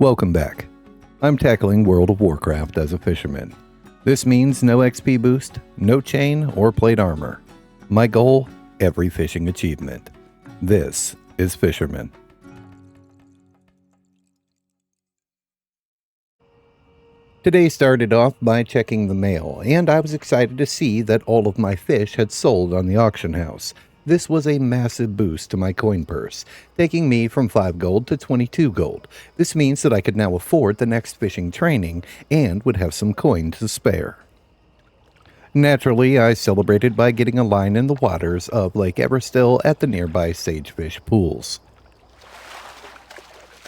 Welcome back. I'm tackling World of Warcraft as a fisherman. This means no XP boost, no chain or plate armor. My goal, every fishing achievement. This is Fisherman. Today started off by checking the mail, and I was excited to see that all of my fish had sold on the auction house. This was a massive boost to my coin purse, taking me from 5 gold to 22 gold. This means that I could now afford the next fishing training and would have some coin to spare. Naturally, I celebrated by getting a line in the waters of Lake Everstill at the nearby sagefish pools.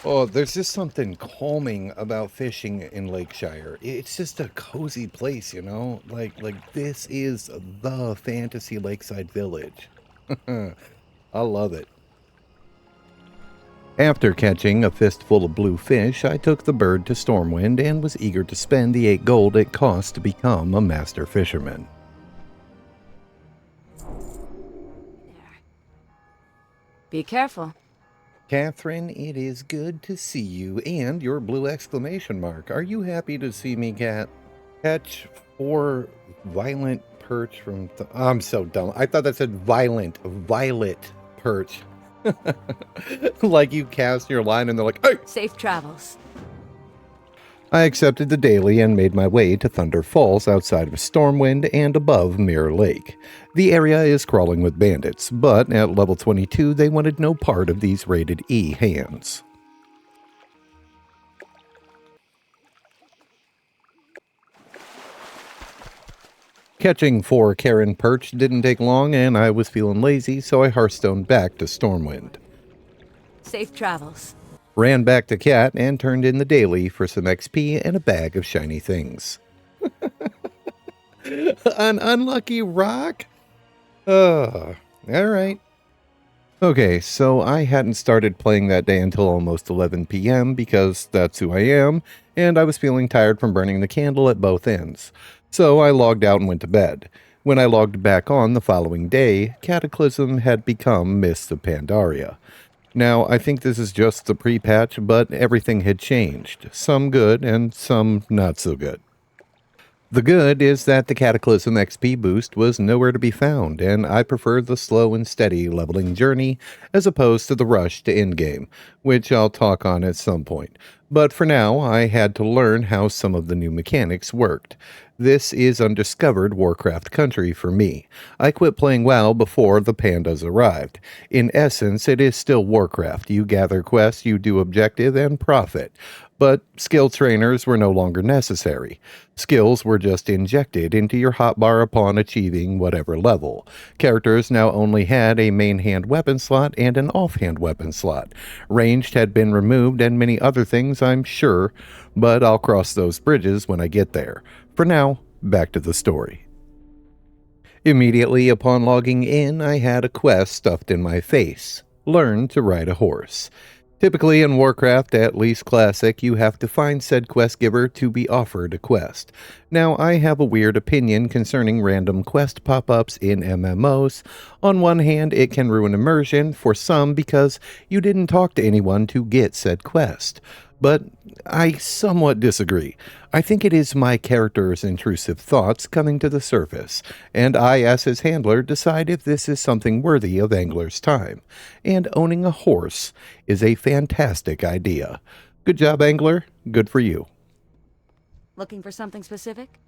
Oh, there's just something calming about fishing in Lakeshire. It's just a cozy place, you know? Like this is the fantasy lakeside village. I love it. After catching a fistful of blue fish, I took the bird to Stormwind and was eager to spend the 8 gold it cost to become a master fisherman. Be careful. Catherine, it is good to see you, and your blue exclamation mark. Are you happy to see me, Cat? Catch 4 violent perch from... I'm so dumb. I thought that said violet perch. Like you cast your line and they're like, hey! Safe travels. I accepted the daily and made my way to Thunder Falls outside of Stormwind and above Mirror Lake. The area is crawling with bandits, but at level 22 they wanted no part of these rated E hands. Catching 4 Karen perch didn't take long and I was feeling lazy, so I hearthstoned back to Stormwind. Safe travels. Ran back to Cat and turned in the daily for some XP and a bag of shiny things. An unlucky rock? Alright. Okay, so I hadn't started playing that day until almost 11 p.m. because that's who I am, and I was feeling tired from burning the candle at both ends. So I logged out and went to bed. When I logged back on the following day, Cataclysm had become Mists of Pandaria. Now, I think this is just the pre-patch, but everything had changed. Some good and some not so good. The good is that the Cataclysm XP boost was nowhere to be found, and I preferred the slow and steady leveling journey as opposed to the rush to endgame, which I'll talk on at some point. But for now, I had to learn how some of the new mechanics worked. This is undiscovered Warcraft country for me. I quit playing WoW before the pandas arrived. In essence, it is still Warcraft. You gather quests, you do objective, and profit. But skill trainers were no longer necessary. Skills were just injected into your hotbar upon achieving whatever level. Characters now only had a main hand weapon slot and an offhand weapon slot. Ranged had been removed and many other things, I'm sure, but I'll cross those bridges when I get there. For now, back to the story. Immediately upon logging in, I had a quest stuffed in my face. Learn to ride a horse. Typically in Warcraft, at least Classic, you have to find said quest giver to be offered a quest. Now, I have a weird opinion concerning random quest pop-ups in MMOs. On one hand, it can ruin immersion for some because you didn't talk to anyone to get said quest. But I somewhat disagree. I think it is my character's intrusive thoughts coming to the surface, and I, as his handler, decide if this is something worthy of Angler's time. And owning a horse is a fantastic idea. Good job, Angler. Good for you. Looking for something specific?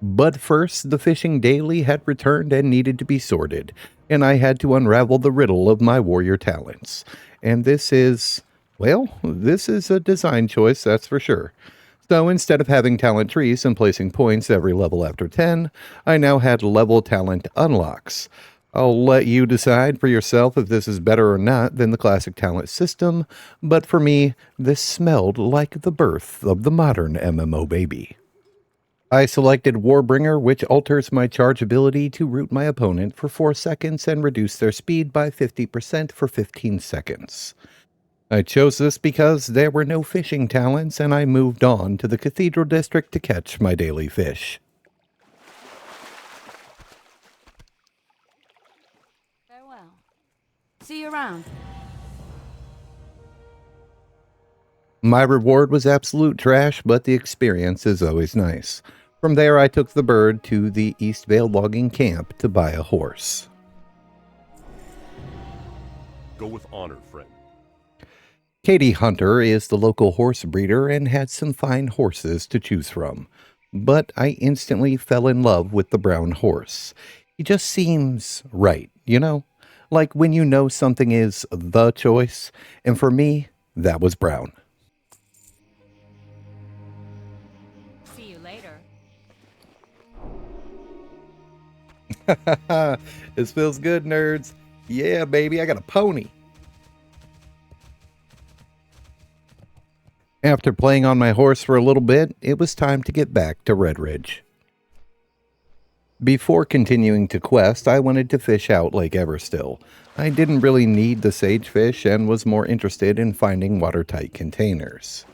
But first, the fishing daily had returned and needed to be sorted, and I had to unravel the riddle of my warrior talents. And this is... well, this is a design choice, that's for sure. So instead of having talent trees and placing points every level after 10, I now had level talent unlocks. I'll let you decide for yourself if this is better or not than the classic talent system, but for me, this smelled like the birth of the modern MMO baby. I selected Warbringer, which alters my charge ability to root my opponent for 4 seconds and reduce their speed by 50% for 15 seconds. I chose this because there were no fishing talents and I moved on to the Cathedral District to catch my daily fish. Farewell. See you around. My reward was absolute trash, but the experience is always nice. From there, I took the bird to the East Vale logging camp to buy a horse. Go with honor, friend. Katie Hunter is the local horse breeder and had some fine horses to choose from. But I instantly fell in love with the brown horse. He just seems right, you know? Like when you know something is the choice, and for me, that was brown. See you later. This feels good, nerds. Yeah, baby, I got a pony. After playing on my horse for a little bit, it was time to get back to Redridge. Before continuing to quest, I wanted to fish out Lake Everstill. I didn't really need the sagefish and was more interested in finding watertight containers.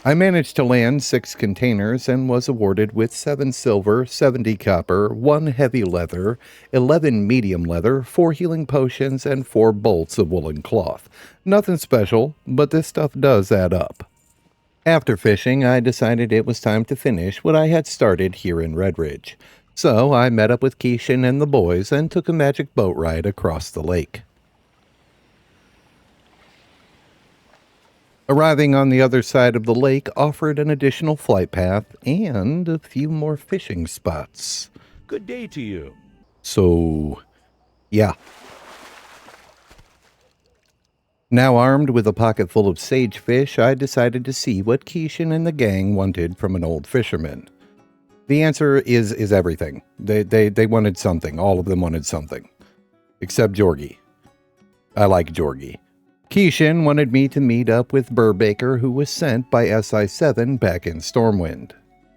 I managed to land 6 containers and was awarded with 7 silver, 70 copper, 1 heavy leather, 11 medium leather, 4 healing potions, and 4 bolts of woolen cloth. Nothing special, but this stuff does add up. After fishing, I decided it was time to finish what I had started here in Redridge. So I met up with Keishan and the boys and took a magic boat ride across the lake. Arriving on the other side of the lake offered an additional flight path and a few more fishing spots. Good day to you. So, yeah. Now armed with a pocket full of sagefish, I decided to see what Keishan and the gang wanted from an old fisherman. The answer is everything. They wanted something. All of them wanted something. Except Jorgie. I like Jorgie. Keishan wanted me to meet up with Burbaker, who was sent by SI-7 back in Stormwind.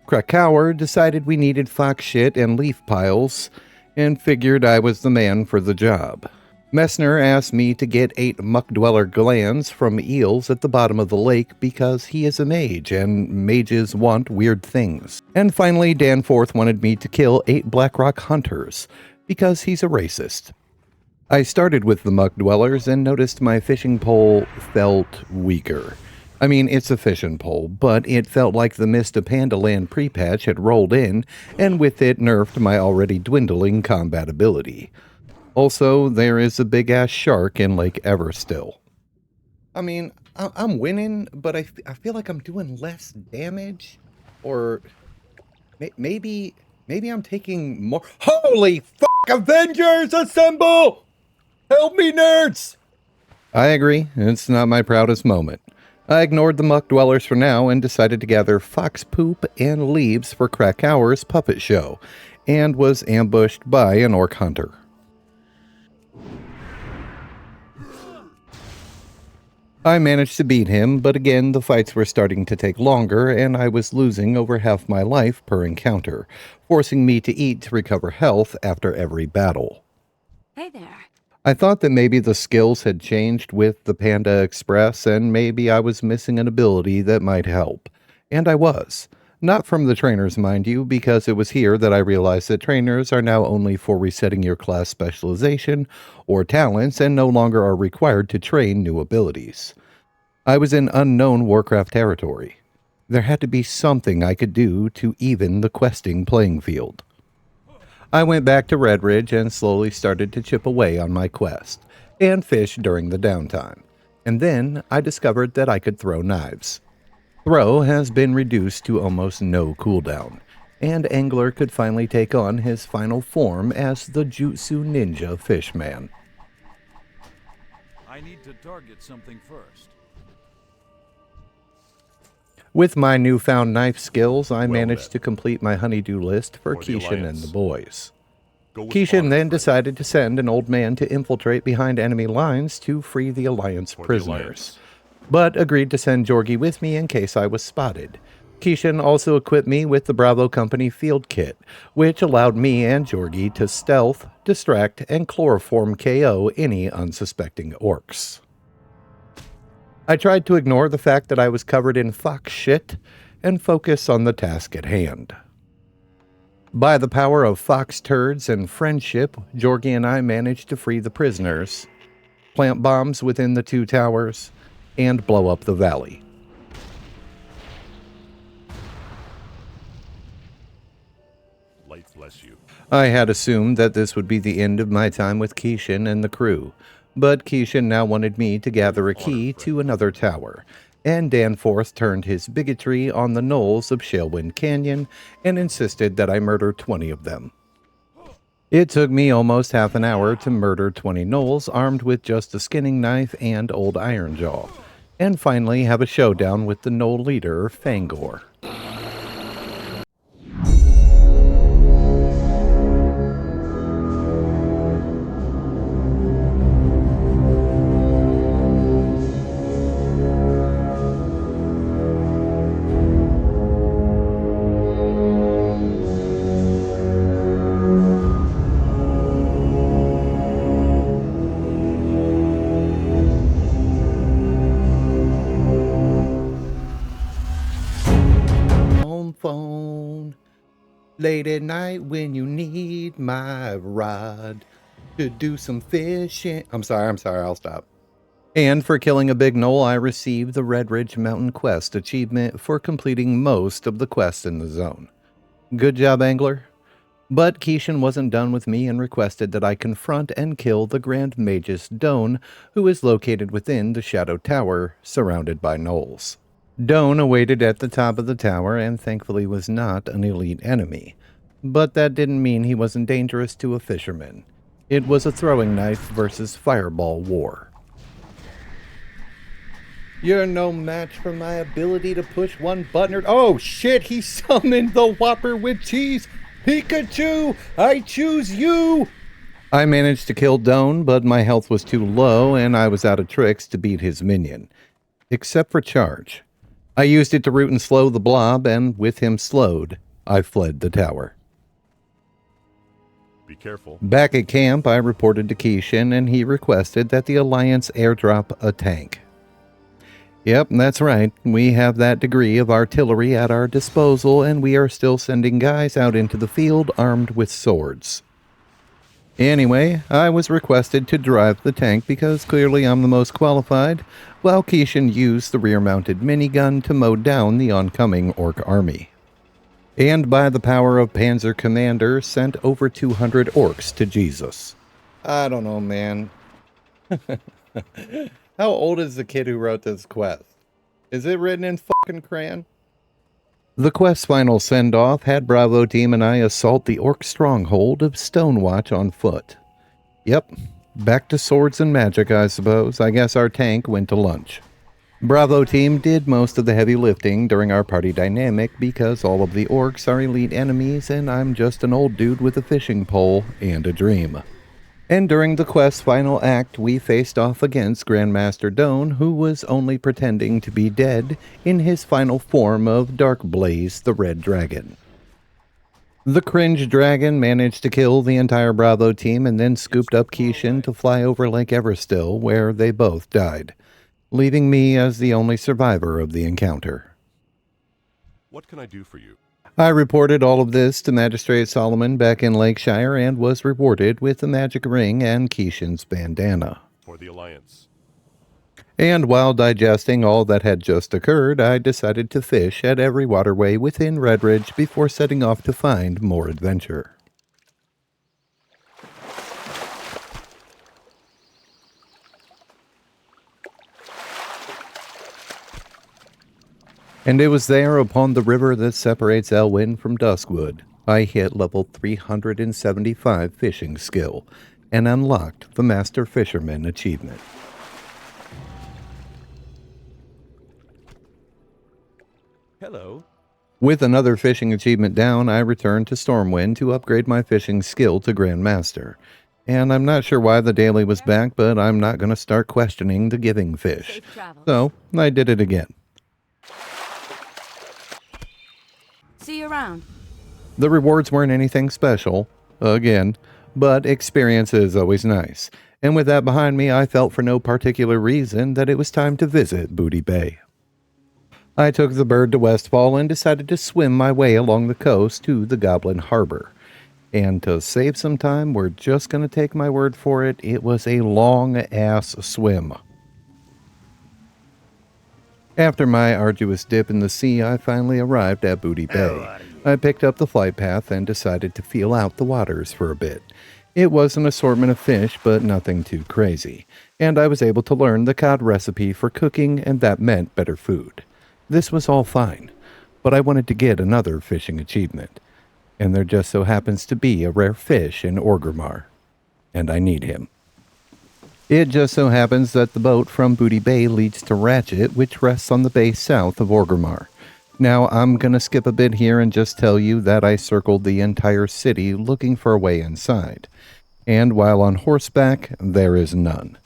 Krakauer decided we needed fox shit and leaf piles, and figured I was the man for the job. Messner asked me to get 8 muck-dweller glands from eels at the bottom of the lake because he is a mage, and mages want weird things. And finally, Danforth wanted me to kill 8 Blackrock hunters, because he's a racist. I started with the muck dwellers and noticed my fishing pole felt weaker. I mean, it's a fishing pole, but it felt like the mist of Pandaland pre-patch had rolled in, and with it nerfed my already dwindling combat ability. Also, there is a big-ass shark in Lake Everstill. I mean, I'm winning, but I feel like I'm doing less damage, or maybe I'm taking more. Holy fuck! Avengers, assemble! Help me, nerds! I agree, it's not my proudest moment. I ignored the muck dwellers for now and decided to gather fox poop and leaves for Krakauer's puppet show, and was ambushed by an orc hunter. I managed to beat him, but again the fights were starting to take longer and I was losing over half my life per encounter, forcing me to eat to recover health after every battle. Hey there. I thought that maybe the skills had changed with the Panda Express and maybe I was missing an ability that might help. And I was. Not from the trainers, mind you, because it was here that I realized that trainers are now only for resetting your class specialization or talents and no longer are required to train new abilities. I was in unknown Warcraft territory. There had to be something I could do to even the questing playing field. I went back to Redridge and slowly started to chip away on my quest, and fish during the downtime. And then I discovered that I could throw knives. Throw has been reduced to almost no cooldown, and Angler could finally take on his final form as the Jutsu Ninja Fishman. I need to target something first. With my newfound knife skills, I managed then. to complete my honeydew list for For the Keishan and Alliance. the boys. Go with Keishan honor, then friend. decided to send an old man to infiltrate behind enemy lines to free the Alliance For the prisoners, Alliance. but agreed to send Jorgie with me in case I was spotted. Keishan also equipped me with the Bravo Company field kit, which allowed me and Jorgie to stealth, distract, and chloroform KO any unsuspecting orcs. I tried to ignore the fact that I was covered in fox shit and focus on the task at hand. By the power of fox turds and friendship, Jorgie and I managed to free the prisoners, plant bombs within the 2 towers, and blow up the valley. Light bless you. I had assumed that this would be the end of my time with Keishan and the crew, but Keishan now wanted me to gather a key to another tower, and Danforth turned his bigotry on the gnolls of Shalewind Canyon and insisted that I murder 20 of them. It took me almost half an hour to murder 20 gnolls armed with just a skinning knife and old Ironjaw, and finally have a showdown with the gnoll leader, Fangor. Phone late at night when you need my rod to do some fishing. I'm sorry, I'll stop. And for killing a big gnoll, I received the Redridge Mountain Quest achievement for completing most of the quests in the zone. Good job, Angler. But Keishan wasn't done with me and requested that I confront and kill the Grand Magus Doan, who is located within the Shadow Tower, surrounded by gnolls. Doan awaited at the top of the tower and thankfully was not an elite enemy. But that didn't mean he wasn't dangerous to a fisherman. It was a throwing knife versus fireball war. You're no match for my ability to push one button. Oh shit, he summoned the Whopper with cheese! Pikachu, I choose you! I managed to kill Doan, but my health was too low and I was out of tricks to beat his minion. Except for charge. I used it to root and slow the blob, and with him slowed, I fled the tower. Be careful. Back at camp, I reported to Keishan, and he requested that the Alliance airdrop a tank. Yep, that's right. We have that degree of artillery at our disposal, and we are still sending guys out into the field armed with swords. Anyway, I was requested to drive the tank because clearly I'm the most qualified, while Keishan used the rear-mounted minigun to mow down the oncoming orc army. And by the power of Panzer Commander, sent over 200 orcs to Jesus. I don't know, man. How old is the kid who wrote this quest? Is it written in fucking crayon? The quest's final send-off had Bravo Team and I assault the orc stronghold of Stonewatch on foot. Yep, back to swords and magic, I suppose. I guess our tank went to lunch. Bravo Team did most of the heavy lifting during our party dynamic because all of the orcs are elite enemies and I'm just an old dude with a fishing pole and a dream. And during the quest's final act, we faced off against Grandmaster Doan, who was only pretending to be dead in his final form of Darkblaze the Red Dragon. The cringe dragon managed to kill the entire Bravo team and then scooped up Keishan to fly over Lake Everstill, where they both died, leaving me as the only survivor of the encounter. What can I do for you? I reported all of this to Magistrate Solomon back in Lakeshire and was rewarded with the magic ring and Keishan's bandana. For the Alliance. And while digesting all that had just occurred, I decided to fish at every waterway within Redridge before setting off to find more adventure. And it was there upon the river that separates Elwyn from Duskwood, I hit level 375 fishing skill and unlocked the Master Fisherman achievement. Hello. With another fishing achievement down, I returned to Stormwind to upgrade my fishing skill to Grandmaster. And I'm not sure why the daily was back, but I'm not going to start questioning the giving fish. So, I did it again. See you around. The rewards weren't anything special, again, but experience is always nice. And with that behind me, I felt for no particular reason that it was time to visit Booty Bay. I took the bird to Westfall and decided to swim my way along the coast to the Goblin Harbor. And to save some time, we're just going to take my word for it. It was a long-ass swim. After my arduous dip in the sea, I finally arrived at Booty Bay. I picked up the flight path and decided to feel out the waters for a bit. It was an assortment of fish, but nothing too crazy. And I was able to learn the cod recipe for cooking, and that meant better food. This was all fine, but I wanted to get another fishing achievement. And there just so happens to be a rare fish in Orgrimmar. And I need him. It just so happens that the boat from Booty Bay leads to Ratchet, which rests on the bay south of Orgrimmar. Now, I'm gonna skip a bit here and just tell you that I circled the entire city looking for a way inside. And while on horseback, there is none.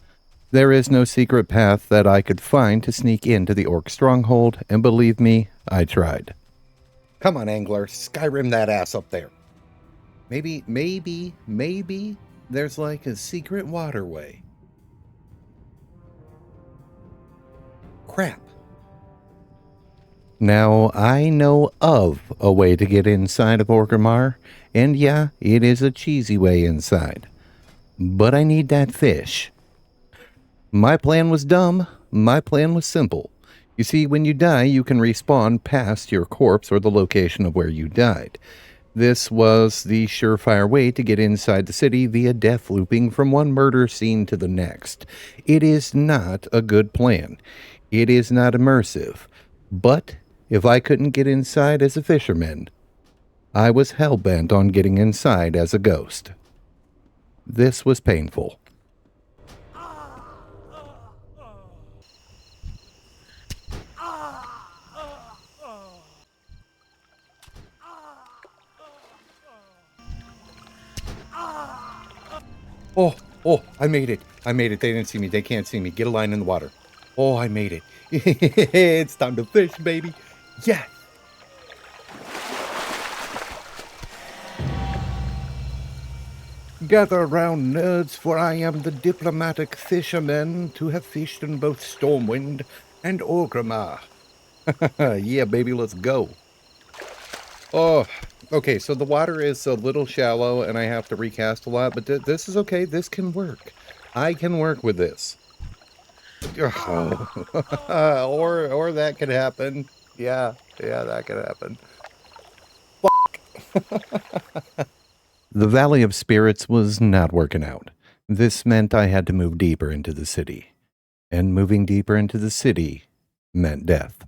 There is no secret path that I could find to sneak into the Orc stronghold, and believe me, I tried. Come on, Angler, Skyrim that ass up there. Maybe, there's like a secret waterway. Crap. Now, I know of a way to get inside of Orgrimmar, and yeah, it is a cheesy way inside. But I need that fish. My plan was dumb. My plan was simple. You see, when you die, you can respawn past your corpse or the location of where you died. This was the surefire way to get inside the city via death looping from one murder scene to the next. It is not a good plan. It is not immersive. But if I couldn't get inside as a fisherman, I was hell-bent on getting inside as a ghost. This was painful. Oh, I made it. They didn't see me. They can't see me. Get a line in the water. Oh, I made it. It's time to fish, baby. Yeah. Gather round, nerds, for I am the diplomatic fisherman to have fished in both Stormwind and Orgrimmar. Yeah, baby, let's go. Oh, okay, so the water is a little shallow and I have to recast a lot, but this is okay. This can work. I can work with this. Or that could happen. Yeah, that could happen. The Valley of Spirits was not working out. This meant I had to move deeper into the city. And moving deeper into the city meant death.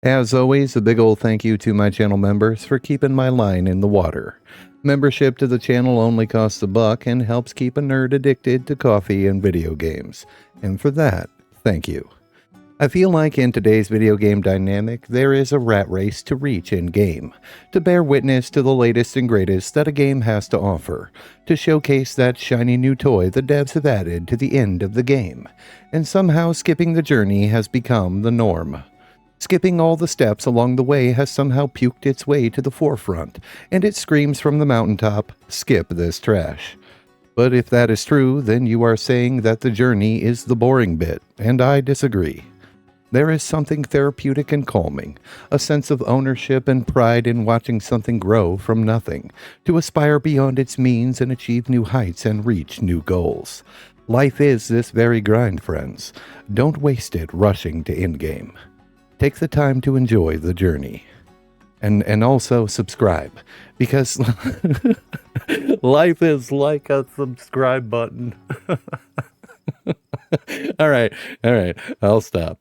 As always, a big ol' thank you to my channel members for keeping my line in the water. Membership to the channel only costs $1 and helps keep a nerd addicted to coffee and video games. And for that, thank you. I feel like in today's video game dynamic, there is a rat race to reach in-game, to bear witness to the latest and greatest that a game has to offer, to showcase that shiny new toy the devs have added to the end of the game, and somehow skipping the journey has become the norm. Skipping all the steps along the way has somehow puked its way to the forefront, and it screams from the mountaintop, "Skip this trash." But if that is true, then you are saying that the journey is the boring bit, and I disagree. There is something therapeutic and calming, a sense of ownership and pride in watching something grow from nothing, to aspire beyond its means and achieve new heights and reach new goals. Life is this very grind, friends. Don't waste it rushing to endgame. Take the time to enjoy the journey. And also subscribe, because life is like a subscribe button. All right, I'll stop.